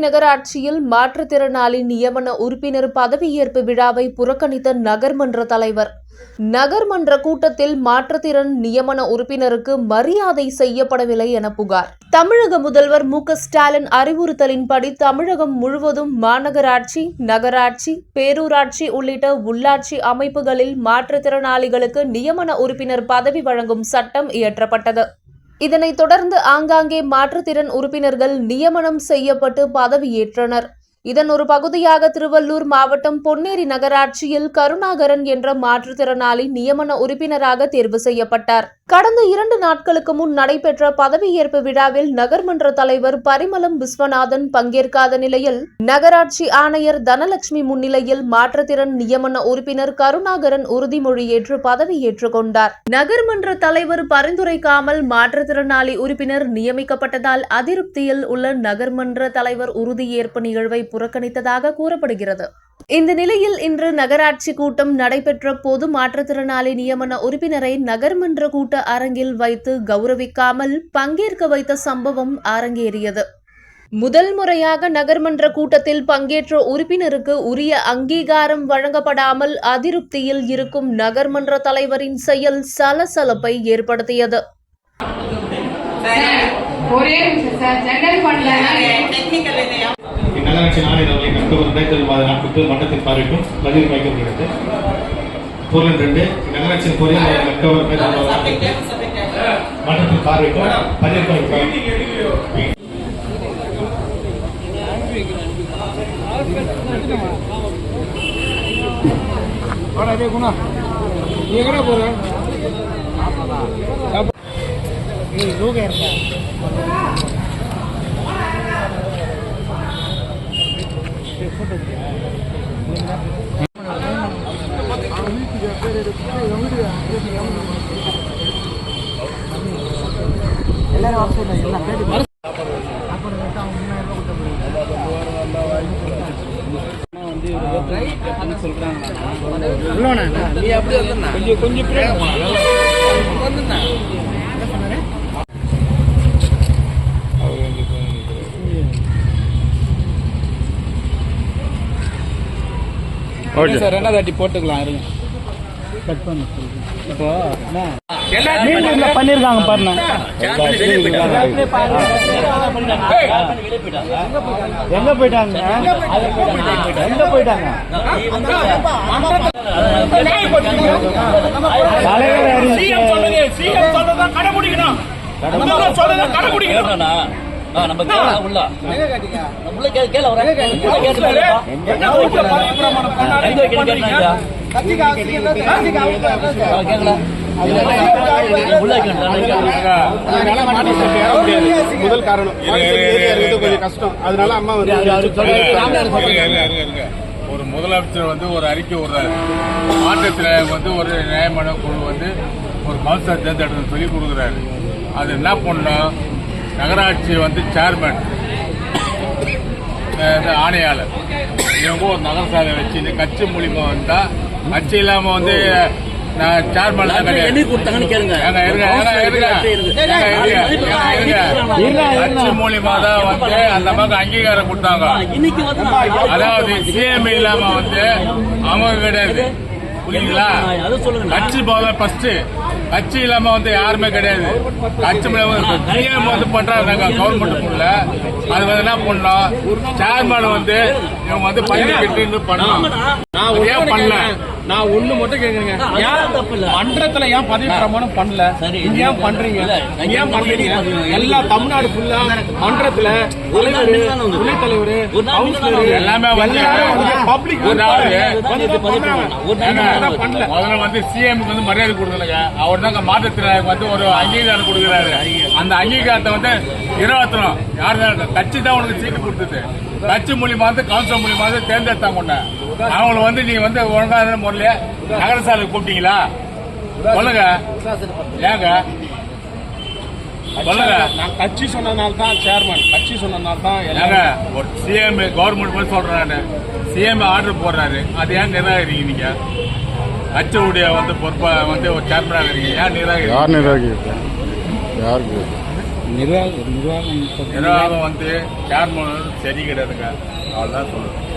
நகராட்சியில் மாற்றுத்திறனாளி நியமன உறுப்பினர் பதவியேற்பு விழாவை புறக்கணித்த நகர்மன்ற தலைவர். நகர்மன்ற கூட்டத்தில் மாற்றுத்திறன் நியமன உறுப்பினருக்கு மரியாதை செய்யப்படவில்லை என புகார். தமிழக முதல்வர் மு.க.ஸ்டாலின் அறிவுறுத்தலின்படி தமிழகம் முழுவதும் மாநகராட்சி, நகராட்சி, பேரூராட்சி உள்ளிட்ட உள்ளாட்சி அமைப்புகளில் மாற்றுத்திறனாளிகளுக்கு நியமன உறுப்பினர் பதவி வழங்கும் சட்டம் இயற்றப்பட்டது. இதனைத் தொடர்ந்து ஆங்காங்கே மாற்றுத்திறன் உறுப்பினர்கள் நியமனம் செய்யப்பட்டு பதவியேற்றனர். இதன் ஒரு பகுதியாக திருவள்ளூர் மாவட்டம் பொன்னேரி நகராட்சியில் கருணாகரன் என்ற மாற்றுத்திறனாளி நியமன உறுப்பினராக தேர்வு செய்யப்பட்டார். கடந்த 2 நாட்களுக்கு முன் நடைபெற்ற பதவியேற்பு விழாவில் நகர்மன்ற தலைவர் பரிமளம் விஸ்வநாதன் பங்கேற்காத நிலையில் நகராட்சி ஆணையர் தனலட்சுமி முன்னிலையில் மாற்றுத்திறன் நியமன உறுப்பினர் கருணாகரன் உறுதிமொழி ஏற்று பதவியேற்றுக் கொண்டார். நகர்மன்ற தலைவர் பரிந்துரைக்காமல் மாற்றுத்திறனாளி உறுப்பினர் நியமிக்கப்பட்டதால் அதிருப்தியில் உள்ள நகர்மன்ற தலைவர் உறுதியேற்பு நிகழ்வை புறக்கணித்ததாக கூறப்படுகிறது. இந்த நிலையில் இன்று நகராட்சி கூட்டம் நடைபெற்ற பொது மாற்றுத்திறனாளி நியமன உறுப்பினரை நகர்மன்ற கூட்ட அரங்கில் வைத்து கௌரவிக்காமல் பங்கேற்க வைத்த சம்பவம் அரங்கேறியது. முதல் முறையாக நகர்மன்ற கூட்டத்தில் பங்கேற்ற உறுப்பினருக்கு உரிய அங்கீகாரம் வழங்கப்படாமல் அதிருப்தியில் இருக்கும் நகர்மன்ற தலைவரின் செயல் சலசலப்பை ஏற்படுத்தியது. நகராட்சி ஆணையர் அவர்களை அக்டோபர் 2004 மட்டத்தில் பார்வைக்கும் பதிவு வைக்கப்படுகிறது. பொருள் 2 நகராட்சியின் பொறியாளர் அக்டோபர் 2004 மட்டத்தில் பார்வைக்கும் பதிவு சார் 2 போட்டுக்கலாம் இருங்க. கட் பண்ணு. இப்போ பண்ணிருக்காங்க பாருங்க. எங்க போயிட்டாங்க? முதல் காரணம் கொஞ்சம் கஷ்டம். அதனால அம்மா ஒரு முதலமைச்சர் ஒரு அறிக்கை விடுறாரு. மாற்றத்தில் ஒரு நியாயமான குழு ஒரு கவுன்சிலர் தேர்ந்தெடுத்து சொல்லி கொடுக்குறாரு. அது என்ன பண்ணணும், நகராட்சி சேர்மன் ஆணையாளர் இவங்க ஒரு நகரசாலை வச்சு கட்சி மூலியமா வந்தா, கட்சி இல்லாம சேர்மன் கட்சி மூலியமா தான் அந்த மாதிரி அங்கீகாரம் கொடுத்தாங்க. அதாவது சிஎம் இல்லாம அவங்க கிடையாது. புரியுங்களா? கட்சி போத ஃபர்ஸ்ட் கட்சி இல்லாம யாருமே கிடையாது. கட்சி சிஎம் பண்றாங்க கவர்மெண்ட். அது என்ன பண்ணோம், சேர்மன் இவங்க பணிக்கிட்டு பண்ணணும். ஏன் பண்ணல? நான் ஒண்ணு மட்டும் கேக்குறேங்க, மன்றத்துல ஏன் பதவி பிரமாணம் பண்ணல? ஏன் பண்றீங்க? ஏன் பண்றீங்க? எல்லா தமிழ்நாடு ஃபுல்லா மன்றத்துல தலைவர், துணைத் தலைவர், கவுன்சிலர் எல்லாமே பப்ளிக் முதல்ல சிஎம்க்கு மரியாதை கொடுக்கலங்க. அவர் தான் மாற்றத்திற்கு ஒரு அங்கீகாரம் கொடுக்கிறாரு. அந்த அங்கீகாரத்தை நிறைவேற்றணும். யாரு கட்சி தான் உனக்கு சீட்டு கொடுத்தது. கட்சி மூலியமா கவுன்சிலர் மூலியமா தேர்ந்தெடுத்தாங்க. அவங்களை நீங்க ஒழுங்கான முறையில நகரசாலை கூப்பிட்டீங்களா? சொல்லுங்க. ஏங்க சொல்லுங்க. நான் கட்சி சொன்னதுனால தான் சேர்மன், கட்சி சொன்னதுனால தான் ஏங்க ஒரு சிஎம் கவர்மெண்ட் சொல்றாரு, சிஎம் ஆர்டர் போடுறாரு. அது ஏன் நிராகரிக்கிறீங்க? நீங்க கட்சியுடைய பொறுப்பா ஒரு சேர்மனாக இருக்கீங்க, ஏன் நிராகரிக்கிறீங்க? யாருக்கு நிர்வாகம் நிர்வாகம் வந்து சேர்மன் சரி கிடையாதுங்க அவ்வளோதான் சொல்லுவேன்.